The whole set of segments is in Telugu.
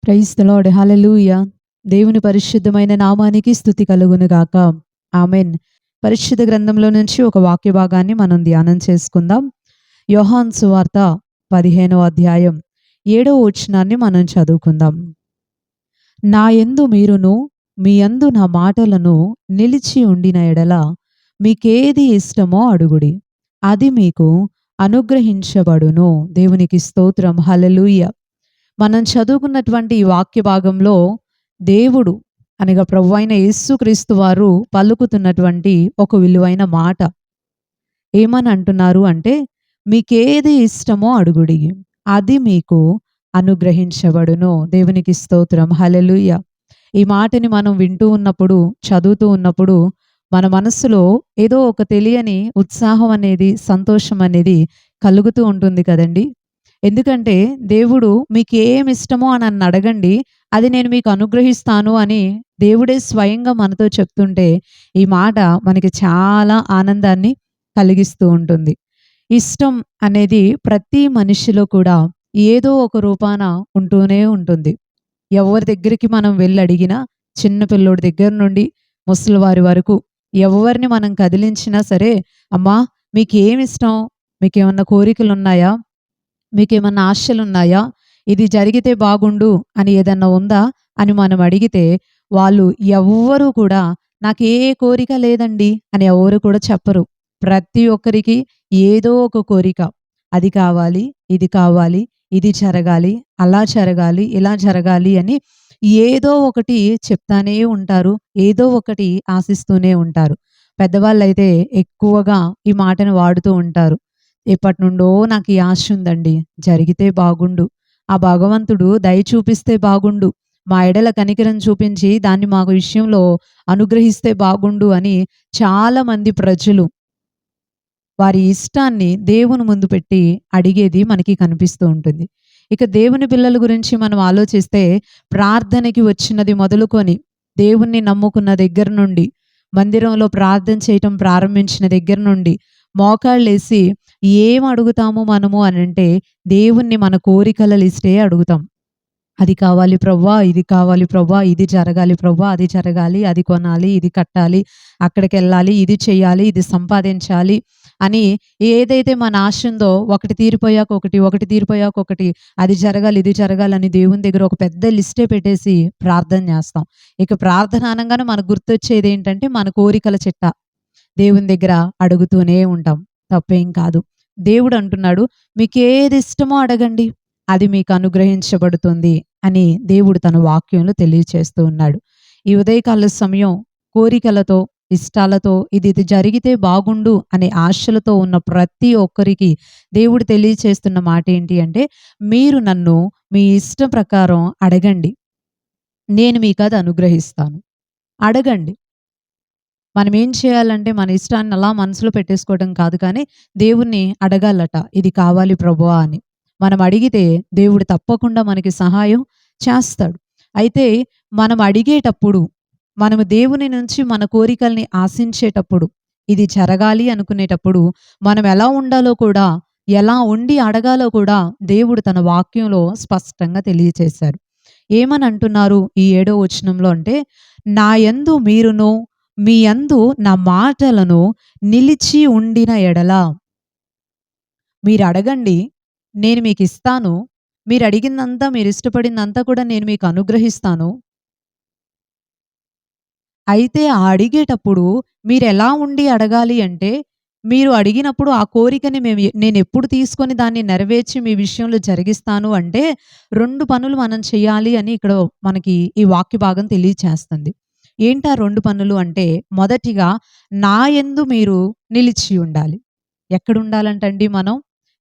Praise the lord. హల్లెలూయా. దేవుని పరిశుద్ధమైన నామానికి స్తుతి కలుగును గాక. ఆమేన్. పరిశుద్ధ గ్రంథంలో నుంచి ఒక వాక్య భాగాన్ని మనం ధ్యానం చేసుకుందాం. యోహాను సువార్త 15వ అధ్యాయం 7వ వచనాన్ని మనం చదువుకుందాం. నా యందు మీరును మీ యందు నా మాటలను నిలిచి ఉండిన ఎడల మీకేది ఇష్టమో అడుగుడి, అది మీకు అనుగ్రహించబడును. దేవునికి స్తోత్రం. హల్లెలూయా. మనం చదువుకున్నటువంటి ఈ వాక్య భాగంలో దేవుడు అనగా ప్రభువైన యేసుక్రీస్తు వారు పలుకుతున్నటువంటి ఒక విలువైన మాట. ఏమని అంటున్నారు అంటే, మీకేది ఇష్టమో అడుగుడి, అది మీకు అనుగ్రహించబడును. దేవునికి స్తోత్రం. హల్లెలూయా. ఈ మాటని మనం వింటూ ఉన్నప్పుడు, చదువుతూ ఉన్నప్పుడు మన మనస్సులో ఏదో ఒక తెలియని ఉత్సాహం అనేది, సంతోషం అనేది కలుగుతూ ఉంటుంది కదండీ! ఎందుకంటే దేవుడు మీకేమిష్టమో అని నన్నడగండి, అది నేను మీకు అనుగ్రహిస్తాను అని దేవుడే స్వయంగా మనతో చెప్తుంటే, ఈ మాట మనకి చాలా ఆనందాన్ని కలిగిస్తూ ఉంటుంది. ఇష్టం అనేది ప్రతి మనిషిలో కూడా ఏదో ఒక రూపాన ఉంటూనే ఉంటుంది. ఎవరి దగ్గరికి మనం వెళ్లి అడిగినా, చిన్న పిల్లోడి దగ్గర నుండి ముసలివారి వరకు ఎవరిని మనం కదిలించినా సరే, "అమ్మా మీకేమిష్టం? మీకేమన్నా కోరికలున్నాయా? మీకేమన్నా ఆశలున్నాయా? ఇది జరిగితే బాగుండు అని ఏదన్నా ఉందా?" అని మనం అడిగితే, వాళ్ళు ఎవ్వరూ కూడా నాకే కోరిక లేదండి అని ఎవరు కూడా చెప్పరు. ప్రతి ఒక్కరికి ఏదో ఒక కోరిక. అది కావాలి, ఇది కావాలి, ఇది జరగాలి, అలా జరగాలి, ఇలా జరగాలి అని ఏదో ఒకటి చెప్తానే ఉంటారు. ఏదో ఒకటి ఆశిస్తూనే ఉంటారు. పెద్దవాళ్ళైతే ఎక్కువగా ఈ మాటను వాడుతూ ఉంటారు. ఎప్పటినుండో నాకు ఈ ఆశ ఉందండి. జరిగితే బాగుండు. ఆ భగవంతుడు దయ చూపిస్తే బాగుండు. మా ఎడల కనికరం చూపించి దాన్ని మా విషయంలో అనుగ్రహిస్తే బాగుండు అని చాలామంది ప్రజలు వారి ఇష్టాన్ని దేవుని ముందు పెట్టి అడిగేది మనకి కనిపిస్తూ ఉంటుంది. ఇక దేవుని పిల్లల గురించి మనం ఆలోచిస్తే, ప్రార్థనకి వచ్చినది మొదలుకొని, దేవుణ్ణి నమ్ముకున్న దగ్గర నుండి, మందిరంలో ప్రార్థన చేయటం ప్రారంభించిన దగ్గర నుండి, మోకాళ్ళేసి ఏం అడుగుతాము మనము అనంటే, దేవుణ్ణి మన కోరికల లిస్టే అడుగుతాం. అది కావాలి ప్రవ్వా, ఇది కావాలి ప్రవ్వా, ఇది జరగాలి ప్రవ్వా, అది జరగాలి, అది కొనాలి, ఇది కట్టాలి, అక్కడికెళ్ళాలి, ఇది చెయ్యాలి, ఇది సంపాదించాలి అని ఏదైతే మన ఆశ ఉందో, ఒకటి తీరిపోయాక ఒకటి, ఒకటి తీరిపోయాక ఒకటి, అది జరగాలి, ఇది జరగాలని దేవుని దగ్గర ఒక పెద్ద లిస్టే పెట్టేసి ప్రార్థన చేస్తాం. ఇక ప్రార్థన అనంగానే మనకు గుర్తొచ్చేదేంటంటే మన కోరికల చిట్ట. దేవుని దగ్గర అడుగుతూనే ఉంటాం. తప్పేం కాదు. దేవుడు అంటున్నాడు, మీకేది ఇష్టమో అడగండి, అది మీకు అనుగ్రహించబడుతుంది అని దేవుడు తన వాక్యంలో తెలియచేస్తూ ఉన్నాడు. ఈ ఉదయకాల సమయం కోరికలతో, ఇష్టాలతో ఇది జరిగితే బాగుండు అనే ఆశలతో ఉన్న ప్రతి ఒక్కరికి దేవుడు తెలియచేస్తున్న మాట ఏంటి అంటే, మీరు నన్ను మీ ఇష్టం ప్రకారం అడగండి, నేను మీకది అనుగ్రహిస్తాను. అడగండి. మనం ఏం చేయాలంటే మన ఇష్టాన్ని అలా మనసులో పెట్టేసుకోవడం కాదు కానీ, దేవుణ్ణి అడగాలట. ఇది కావాలి ప్రభువా అని. మనం అడిగితే దేవుడు తప్పకుండా మనకి సహాయం చేస్తాడు. అయితే మనం అడిగేటప్పుడు, మనము దేవుని నుంచి మన కోరికల్ని ఆశించేటప్పుడు, ఇది జరగాలి అనుకునేటప్పుడు మనం ఎలా ఉండాలో కూడా, ఎలా ఉండి అడగాలో కూడా దేవుడు తన వాక్యంలో స్పష్టంగా తెలియచేశారు. ఏమని అంటున్నారు ఈ 7వ వచనంలో అంటే, నా యందు మీరును మీ యందు నా మాటలను నిలిచి ఉండిన ఎడల, మీరడగండి, నేను మీకిస్తాను. మీరడిగిందంతా, మీరిష్టపడిందంతా కూడా నేను మీకు అనుగ్రహిస్తాను. అయితే ఆ అడిగేటప్పుడు మీరెలా ఉండి అడగాలి అంటే, మీరు అడిగినప్పుడు ఆ కోరికని నేనెప్పుడు తీసుకొని దాన్ని నెరవేర్చి మీ విషయంలో జరిగిస్తాను అంటే, 2 పనులు మనం చేయాలి అని ఇక్కడ మనకి ఈ వాక్య భాగం తెలియచేస్తుంది. ఏంటా 2 పనులు అంటే, మొదటిగా నా యందు మీరు నిలిచి ఉండాలి. ఎక్కడుండాలంటండి మనం?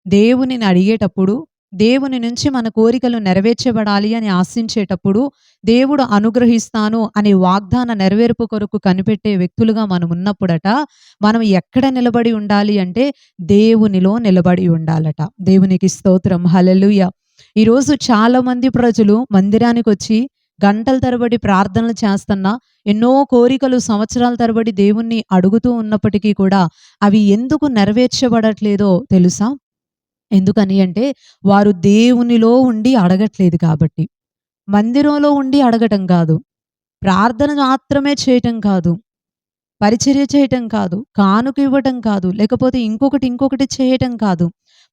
దేవునిని అడిగేటప్పుడు, దేవుని నుంచి మన కోరికలు నెరవేర్చబడాలి అని ఆశించేటప్పుడు, దేవుడు అనుగ్రహిస్తాను అనే వాగ్దాన నెరవేర్పు కొరకు కనిపెట్టే వ్యక్తులుగా మనమున్నప్పుడట, మనం ఎక్కడ నిలబడి ఉండాలి అంటే, దేవునిలో నిలబడి ఉండాలట. దేవునికి స్తోత్రం. హల్లెలూయా. ఈరోజు చాలామంది ప్రజలు మందిరానికొచ్చి గంటల తరబడి ప్రార్థనలు చేస్తున్నా, ఎన్నో కోరికలు సంవత్సరాల తరబడి దేవుణ్ణి అడుగుతూ ఉన్నప్పటికీ కూడా, అవి ఎందుకు నెరవేర్చబడట్లేదో తెలుసా? ఎందుకని అంటే, వారు దేవునిలో ఉండి అడగట్లేదు కాబట్టి. మందిరంలో ఉండి అడగటం కాదు. ప్రార్థన మాత్రమే చేయటం కాదు. పరిచర్య చేయటం కాదు. కానుక ఇవ్వటం కాదు. లేకపోతే ఇంకొకటి చేయటం కాదు.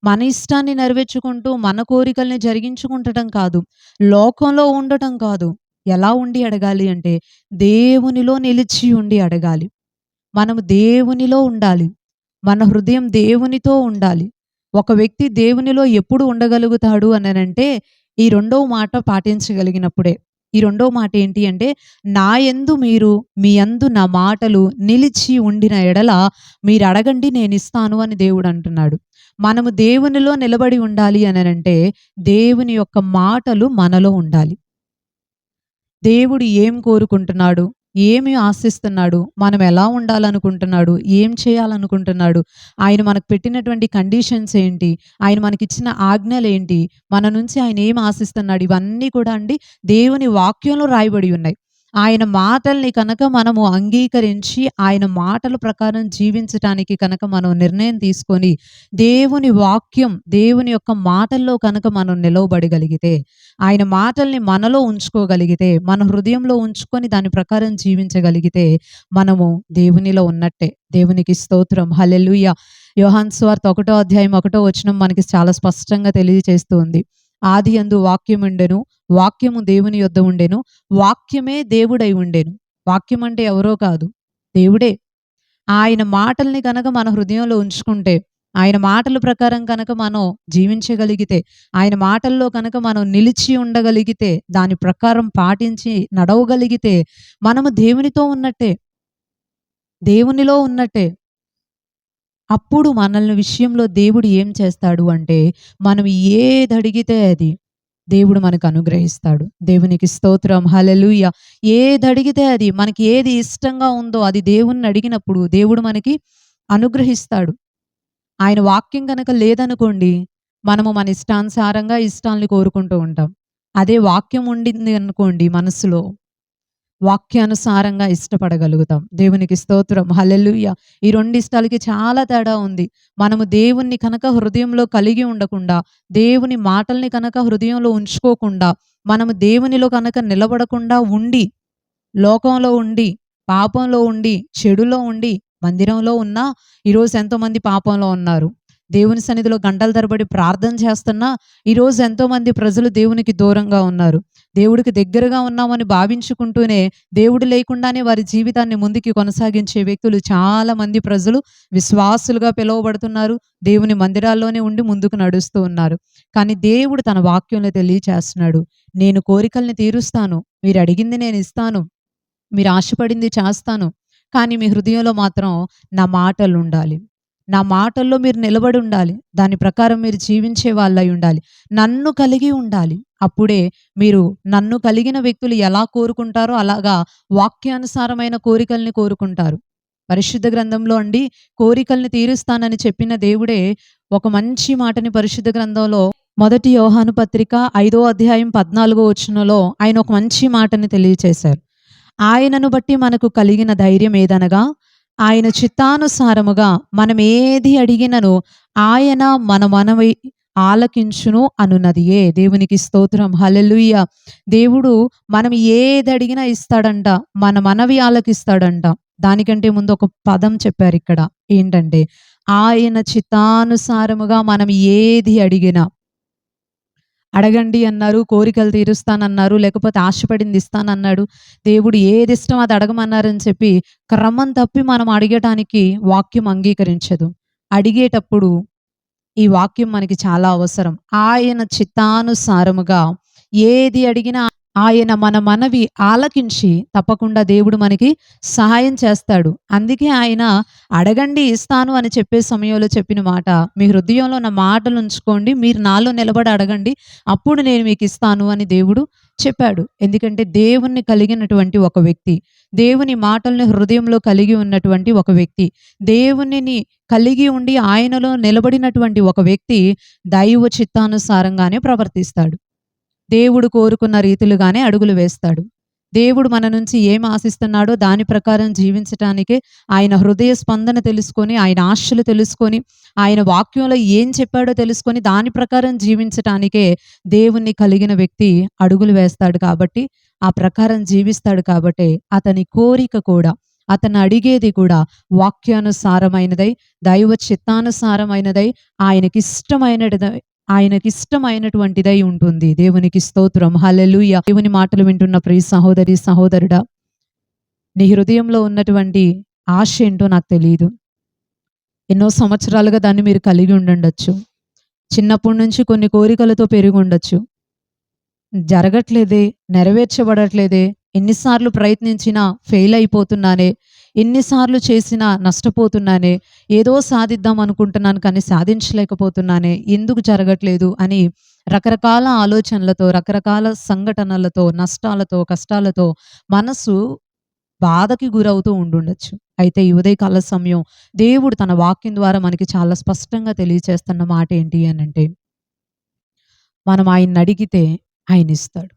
మన ఇష్టాన్ని నెరవేర్చుకుంటూ మన కోరికల్ని జరిగించుకుంటటం కాదు. లోకంలో ఉండటం కాదు. ఎలా ఉండి అడగాలి అంటే దేవునిలో నిలిచి ఉండి అడగాలి. మనము దేవునిలో ఉండాలి. మన హృదయం దేవునితో ఉండాలి. ఒక వ్యక్తి దేవునిలో ఎప్పుడు ఉండగలుగుతాడు అననంటే, ఈ రెండవ మాట పాటించగలిగినప్పుడే. ఈ రెండవ మాట ఏంటి అంటే, నా యందు మీరు, మీ యందు నా మాటలు నిలిచి ఉండిన ఎడల మీరడగండి నేనిస్తాను అని దేవుడంటున్నాడు. మనము దేవునిలో నిలబడి ఉండాలి అననంటే, దేవుని యొక్క మాటలు మనలో ఉండాలి. దేవుడు ఏం కోరుకుంటున్నాడు? ఏమి ఆశిస్తున్నాడు? మనం ఎలా ఉండాలనుకుంటున్నాడు? ఏం చేయాలనుకుంటున్నాడు? ఆయన మనకు పెట్టినటువంటి కండిషన్స్ ఏంటి? ఆయన మనకిచ్చిన ఆజ్ఞలేంటి? మన నుంచి ఆయన ఏం ఆశిస్తున్నాడు? ఇవన్నీ కూడా అండి దేవుని వాక్యంలో రాయబడి ఉన్నాయి. ఆయన మాటల్ని కనుక మనము అంగీకరించి, ఆయన మాటల ప్రకారం జీవించటానికి కనుక మనం నిర్ణయం తీసుకొని, దేవుని వాక్యం, దేవుని యొక్క మాటల్లో కనుక మనం నిలవబడగలిగితే, ఆయన మాటల్ని మనలో ఉంచుకోగలిగితే, మన హృదయంలో ఉంచుకొని దాని ప్రకారం జీవించగలిగితే, మనము దేవునిలో ఉన్నట్టే. దేవునికి స్తోత్రం. హల్లెలూయా! యోహాను సువార్త 1 అధ్యాయం 1 వచనం మనకి చాలా స్పష్టంగా తెలియజేస్తూ ఉంది. ఆదియందు వాక్యముండెను, వాక్యము దేవుని యొద్ద ఉండెను, వాక్యమే దేవుడై ఉండెను. వాక్యం అంటే ఎవరో కాదు, దేవుడే. ఆయన మాటల్ని గనక మన హృదయంలో ఉంచుకుంటే, ఆయన మాటల ప్రకారం కనుక మనం జీవించగలిగితే, ఆయన మాటల్లో కనుక మనం నిలిచి ఉండగలిగితే, దాని ప్రకారం పాటించి నడవగలిగితే, మనము దేవునితో ఉన్నట్టే. దేవునిలో ఉన్నట్టే. అప్పుడు మనల్ని విషయంలో దేవుడు ఏం చేస్తాడు అంటే, మనం ఏదడిగితే అది దేవుడు మనకు అనుగ్రహిస్తాడు. దేవునికి స్తోత్రం. హల్లెలూయా! ఏదడిగితే అది మనకి ఏది ఇష్టంగా ఉందో అది దేవుణ్ణి అడిగినప్పుడు దేవుడు మనకి అనుగ్రహిస్తాడు. ఆయన వాక్యం గనక లేదనుకోండి, మనము మన ఇష్టానుసారంగా ఇష్టాల్ని కోరుకుంటూ ఉంటాం. అదే వాక్యం ఉండింది అనుకోండి మనస్సులో, వాక్యానుసారంగా ఇష్టపడగలుగుతాం. దేవునికి స్తోత్రం. హల్లెలూయా! ఈ 2 ఇష్టాలకి చాలా తేడా ఉంది. మనము దేవుణ్ణి కనుక హృదయంలో కలిగి ఉండకుండా, దేవుని మాటల్ని కనుక హృదయంలో ఉంచుకోకుండా, మనము దేవునిలో కనుక నిలబడకుండా ఉండి, లోకంలో ఉండి, పాపంలో ఉండి, చెడులో ఉండి, మందిరంలో ఉన్నా ఈరోజు ఎంతోమంది పాపంలో ఉన్నారు. దేవుని సన్నిధిలో గంటల తరబడి ప్రార్థన చేస్తున్నా ఈరోజు ఎంతోమంది ప్రజలు దేవునికి దూరంగా ఉన్నారు. దేవుడికి దగ్గరగా ఉన్నామని భావించుకుంటూనే దేవుడు లేకుండానే వారి జీవితాన్ని ముందుకి కొనసాగించే వ్యక్తులు చాలా మంది ప్రజలు విశ్వాసులుగా పిలువబడుతున్నారు. దేవుని మందిరాల్లోనే ఉండి ముందుకు నడుస్తూ ఉన్నారు. కానీ దేవుడు తన వాక్యంలో తెలియచేస్తున్నాడు. నేను కోరికల్ని తీరుస్తాను. మీరు అడిగింది నేను ఇస్తాను. మీరు ఆశపడింది చేస్తాను. కానీ మీ హృదయంలో మాత్రం నా మాటలుండాలి. నా మాటల్లో మీరు నిలబడి ఉండాలి. దాని ప్రకారం మీరు జీవించే వాళ్ళై ఉండాలి. నన్ను కలిగి ఉండాలి. అప్పుడే మీరు నన్ను కలిగిన వ్యక్తులు ఎలా కోరుకుంటారో అలాగా వాక్యానుసారమైన కోరికల్ని కోరుకుంటారు. పరిశుద్ధ గ్రంథంలో అండి కోరికల్ని తీరుస్తానని చెప్పిన దేవుడే ఒక మంచి మాటని పరిశుద్ధ గ్రంథంలో మొదటి యోహాను పత్రిక 5వ అధ్యాయం 14వ వచనంలో ఆయన ఒక మంచి మాటని తెలియచేశారు. ఆయనను బట్టి మనకు కలిగిన ధైర్యం ఏదనగా, ఆయన చిత్తానుసారముగా మనం ఏది అడిగినను ఆయన మన మనవి ఆలకించును అనున్నదియే. దేవునికి స్తోత్రం. హల్లెలూయా! దేవుడు మనం ఏది అడిగినా ఇస్తాడంట. మన మనవి ఆలకిస్తాడంట. దానికంటే ముందు ఒక పదం చెప్పారిక్కడ. ఏంటంటే, ఆయన చిత్తానుసారముగా మనం ఏది అడిగినా అడగండి అన్నారు. కోరికలు తీరుస్తానన్నారు. లేకపోతే ఆశపడింది ఇస్తానన్నాడు. దేవుడు ఏదిష్టం అది అడగమన్నారని చెప్పి క్రమం తప్పి మనం అడిగటానికి వాక్యం అంగీకరించదు. అడిగేటప్పుడు ఈ వాక్యం మనకి చాలా అవసరం. ఆయన చిత్తానుసారముగా ఏది అడిగినా ఆయన మన మనవి ఆలకించి తప్పకుండా దేవుడు మనకి సహాయం చేస్తాడు. అందుకే ఆయన అడగండి ఇస్తాను అని చెప్పే సమయంలో చెప్పిన మాట, మీ హృదయంలో నా మాటలు ఉంచుకోండి, మీరు నాలో నిలబడి అడగండి, అప్పుడు నేను మీకు ఇస్తాను అని దేవుడు చెప్పాడు. ఎందుకంటే దేవుణ్ణి కలిగినటువంటి ఒక వ్యక్తి, దేవుని మాటల్ని హృదయంలో కలిగి ఉన్నటువంటి ఒక వ్యక్తి, దేవునిని కలిగి ఉండి ఆయనలో నిలబడినటువంటి ఒక వ్యక్తి దైవ చిత్తానుసారంగానే ప్రవర్తిస్తాడు. దేవుడు కోరుకున్న రీతిలుగానే అడుగులు వేస్తాడు. దేవుడు మన నుంచి ఏం ఆశిస్తున్నాడో దాని ప్రకారం జీవించటానికే, ఆయన హృదయ స్పందన తెలుసుకొని, ఆయన ఆశలు తెలుసుకొని, ఆయన వాక్యంలో ఏం చెప్పాడో తెలుసుకొని దాని ప్రకారం జీవించటానికే దేవుణ్ణి కలిగిన వ్యక్తి అడుగులు వేస్తాడు కాబట్టి, ఆ ప్రకారం జీవిస్తాడు కాబట్టే అతని కోరిక కూడా, అతను అడిగేది కూడా వాక్యానుసారమైనదై, దైవ చిత్తానుసారమైనదై, ఆయనకిష్టమైనటువంటిదై ఉంటుంది. దేవునికి స్తోత్రం. హల్లెలూయా. దేవుని మాటలు వింటున్న ప్రియ సహోదరి, సహోదరుడా, నీ హృదయంలో ఉన్నటువంటి ఆశ ఏంటో నాకు తెలీదు. ఎన్నో సంవత్సరాలుగా దాన్ని మీరు కలిగి ఉండుండొచ్చు. చిన్నప్పటి నుంచి కొన్ని కోరికలతో పెరిగుండొచ్చు. జరగట్లేదే, నెరవేర్చబడట్లేదే, ఎన్నిసార్లు ప్రయత్నించినా ఫెయిల్ అయిపోతున్నానే, ఎన్నిసార్లు చేసినా నష్టపోతున్నానే, ఏదో సాధిద్దాం అనుకుంటున్నాను కానీ సాధించలేకపోతున్నానే, ఎందుకు జరగట్లేదు అని రకరకాల ఆలోచనలతో, రకరకాల సంఘటనలతో, నష్టాలతో, కష్టాలతో మనసు బాధకి గురవుతూ ఉండుండొచ్చు. అయితే ఈ ఉదయకాల సమయం దేవుడు తన వాక్యం ద్వారా మనకి చాలా స్పష్టంగా తెలియచేస్తున్న మాట ఏంటి అనంటే, మనం ఆయన్నడిగితే ఆయనిస్తాడు.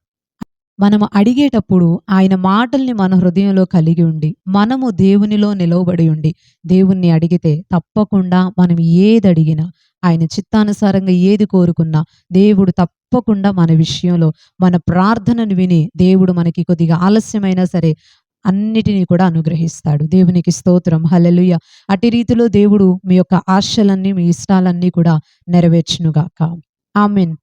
మనము అడిగేటప్పుడు ఆయన మాటల్ని మన హృదయంలో కలిగి ఉండి, మనము దేవునిలో నిలవబడి ఉండి, దేవుణ్ణి అడిగితే తప్పకుండా మనం ఏదడిగినా, ఆయన చిత్తానుసారంగా ఏది కోరుకున్నా, దేవుడు తప్పకుండా మన విషయంలో మన ప్రార్థనను విని, దేవుడు మనకి కొద్దిగా ఆలస్యమైనా సరే అన్నిటిని కూడా అనుగ్రహిస్తాడు. దేవునికి స్తోత్రం. హల్లెలూయా. అట్టి రీతిలో దేవుడు మీ యొక్క ఆశలన్నీ, మీ ఇష్టాలన్నీ కూడా నెరవేర్చునుగాక. ఆమేన్.